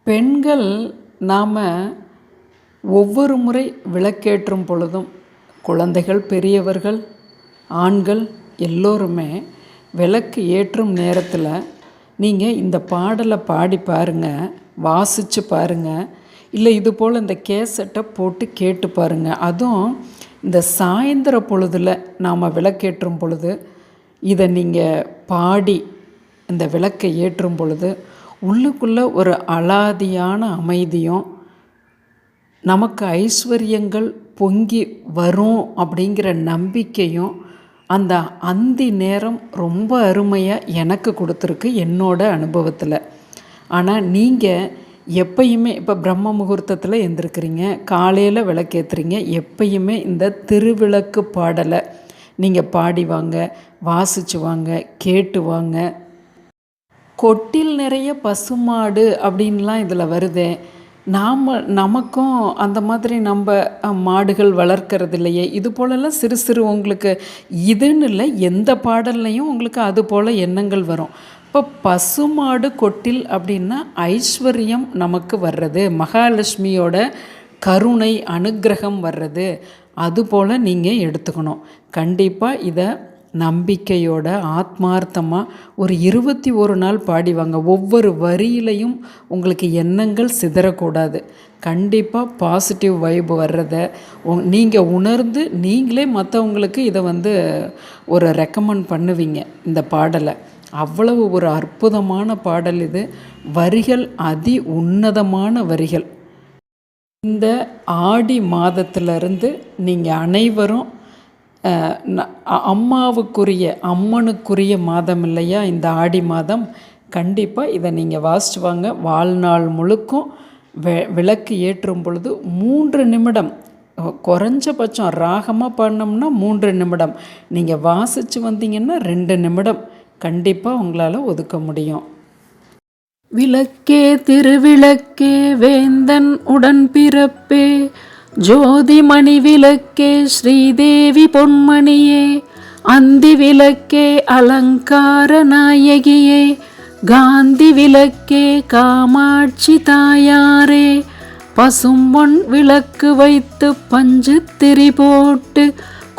பெண்கள் நாம் ஒவ்வொரு முறை விளக்கேற்றும் பொழுதும் குழந்தைகள், பெரியவர்கள், ஆண்கள் எல்லோருமே விளக்கு ஏற்றும் நேரத்தில் நீங்கள் இந்த பாடலை பாடி பாருங்கள், வாசித்து பாருங்கள், இல்லை இது போல் இந்த கேசட்டை போட்டு கேட்டு பாருங்கள். அதுவும் இந்த சாயந்தர பொழுதில் நாம் விளக்கேற்றும் பொழுது இதை நீங்கள் பாடி இந்த விளக்கை ஏற்றும் பொழுது உள்ளுக்குள்ளே ஒரு அலாதியான அமைதியும், நமக்கு ஐஸ்வர்யங்கள் பொங்கி வரும் அப்படிங்கிற நம்பிக்கையும் அந்த அந்தி நேரம் ரொம்ப அருமையாக எனக்கு கொடுத்துருக்கு என்னோட அனுபவத்தில். ஆனால் நீங்கள் எப்பயுமே இப்போ பிரம்ம முகூர்த்தத்தில் எழுந்திருக்கிறீங்க, காலையில் விளக்கேற்றுறீங்க, எப்பயுமே இந்த திருவிளக்கு பாடலை நீங்கள் பாடி வாங்க, வாசிச்சு வாங்க, கேட்டு வாங்க. கொட்டில் நிறைய பசுமாடு அப்படின்லாம் இதில் வருதே, நமக்கும் அந்த மாதிரி நம்ம மாடுகள் வளர்க்கறது இல்லையே. இது போலலாம் சிறு சிறு உங்களுக்கு இதுன்னு இல்லை, எந்த பாடல்லையும் உங்களுக்கு அது போல் எண்ணங்கள் வரும். இப்போ பசுமாடு கொட்டில் அப்படின்னா ஐஸ்வர்யம் நமக்கு வர்றது, மகாலட்சுமியோட கருணை அனுக்கிரகம் வர்றது, அதுபோல் நீங்கள் எடுத்துக்கணும். கண்டிப்பாக இதை நம்பிக்கையோட ஆத்மார்த்தமாக ஒரு 21 நாள் பாடிவாங்க. ஒவ்வொரு வரியிலையும் உங்களுக்கு எண்ணங்கள் சிதறக்கூடாது. கண்டிப்பாக பாசிட்டிவ் வைப் வர்றதை நீங்கள் உணர்ந்து நீங்களே மற்றவங்களுக்கு இதை ஒரு ரெக்கமெண்ட் பண்ணுவீங்க. இந்த பாடலை அவ்வளவு ஒரு அற்புதமான பாடல் இது. வரிகள் அதி உன்னதமான வரிகள். இந்த ஆடி மாதத்திலிருந்து நீங்கள் அனைவரும் அம்மனுக்குரிய மாதம் இல்லையா இந்த ஆடி மாதம். கண்டிப்பாக இதை நீங்கள் வாசிச்சு வாங்க. வாழ்நாள் முழுக்கும் விளக்கு ஏற்றும் பொழுது 3 நிமிடம், குறைஞ்சபட்சம் ராகமாக பாடினோம்னா 3 நிமிடம், நீங்கள் வாசித்து வந்தீங்கன்னா 2 நிமிடம் கண்டிப்பாக உங்களால் ஒதுக்க முடியும். விளக்கே திருவிளக்கே வேந்தன் உடன் பிறப்பே, ஜோதிமணி விளக்கே ஸ்ரீதேவி பொன்மணியே, அந்தி விளக்கே அலங்கார நாயகியே, காந்தி விளக்கே காமாட்சி தாயாரே, பசும்பொன் விளக்கு வைத்து பஞ்சு திரி போட்டு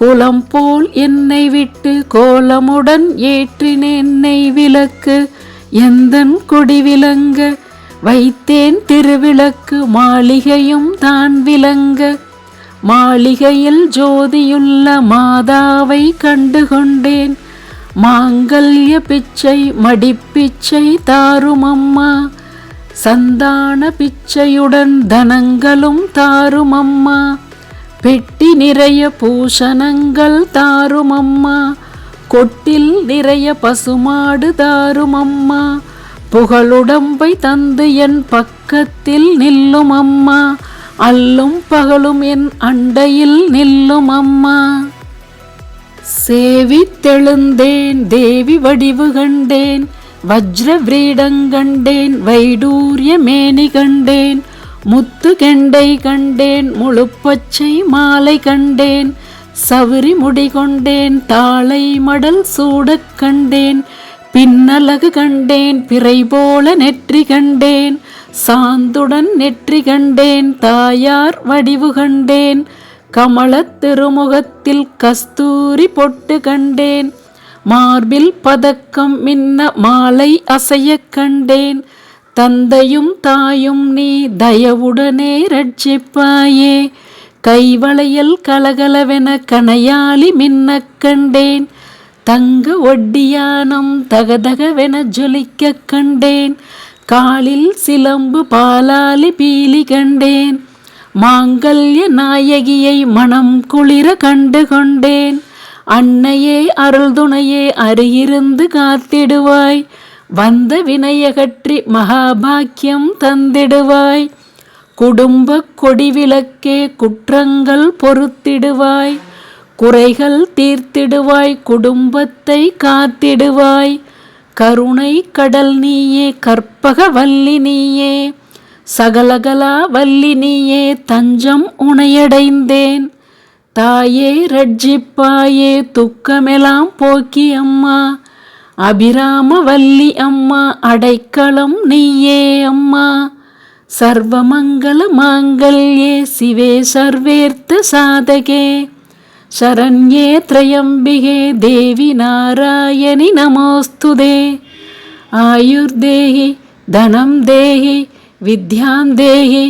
குலம் போல் என்னை விட்டு கோலமுடன் ஏற்றினேன் நெய் விளக்கு எந்தன் கொடி விளங்க, வைத்தேன் திருவிளக்கு மாளிகையும் தான் விளங்க, மாளிகையில் ஜோதியுள்ள மாதாவை கண்டுகொண்டேன், மாங்கல்ய பிச்சை மடிப்பிச்சை தாருமம்மா, சந்தான பிச்சையுடன் தனங்களும் தாருமம்மா, பெட்டி நிறைய பூஷணங்கள் தாருமம்மா, கொட்டில் நிறைய பசுமாடு தாருமம்மா, புகழுடம்பை தந்து என் பக்கத்தில் நில்லும் அம்மா, அல்லும் பகலும் என் அண்டையில் நில்லும் அம்மா. சேவித்தெழுந்தேன் தேவி வடிவு கண்டேன், வஜ்ர விரீடங்கண்டேன், வைடூரிய மேனி கண்டேன், முத்து கெண்டை கண்டேன், முழுப்பச்சை மாலை கண்டேன், சவுரி முடி கொண்டேன், தாளை மடல் சூடக் கண்டேன், பின்னலகு கண்டேன், பிறை போல நெற்றி கண்டேன், சாந்துடன் நெற்றி கண்டேன், தாயார் வடிவு கண்டேன், கமலத் திருமுகத்தில் கஸ்தூரி பொட்டு கண்டேன், மார்பில் பதக்கம் மின்ன மாலை அசைய கண்டேன், தந்தையும் தாயும் நீ தயவுடனே ரட்சிப்பாயே, கைவளையல் கலகலவென கனையாளி மின்னக் கண்டேன், தங்க ஒட்டியானம் தகதகவென ஜொலிக்க கண்டேன், காலில் சிலம்பு பாலாலி பீலி கண்டேன், மாங்கல்ய நாயகியை மனம் குளிர கண்டு கொண்டேன், அன்னையே அருள் துணையே அருகிருந்து காத்திடுவாய், வந்த வினையகற்றி மகாபாக்கியம் தந்திடுவாய், குடும்ப கொடி விளக்கே குற்றங்கள் பொறுத்திடுவாய், குறைகள் தீர்த்திடுவாய், குடும்பத்தை காத்திடுவாய், கருணை கடல் நீயே, கற்பக வல்லி நீயே, சகலகலா வல்லி நீயே, தஞ்சம் உனையடைந்தேன், தாயே ரட்சிப்பாயே, துக்கமெல்லாம் போக்கி அம்மா, அபிராம வல்லி அம்மா, அடைக்கலம் நீயே அம்மா, सर्वमङ्गलमाङ्गल्ये शिवे सर्वेऽर्थसाधके शरण्ये त्र्यम्बिके देवि नारायणि नमोऽस्तुते आयुर्देहि धनं देहि विद्यां देहि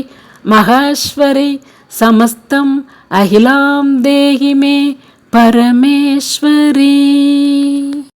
महेश्वरि समस्तम् अहिलां देहि मे परमेश्वरी।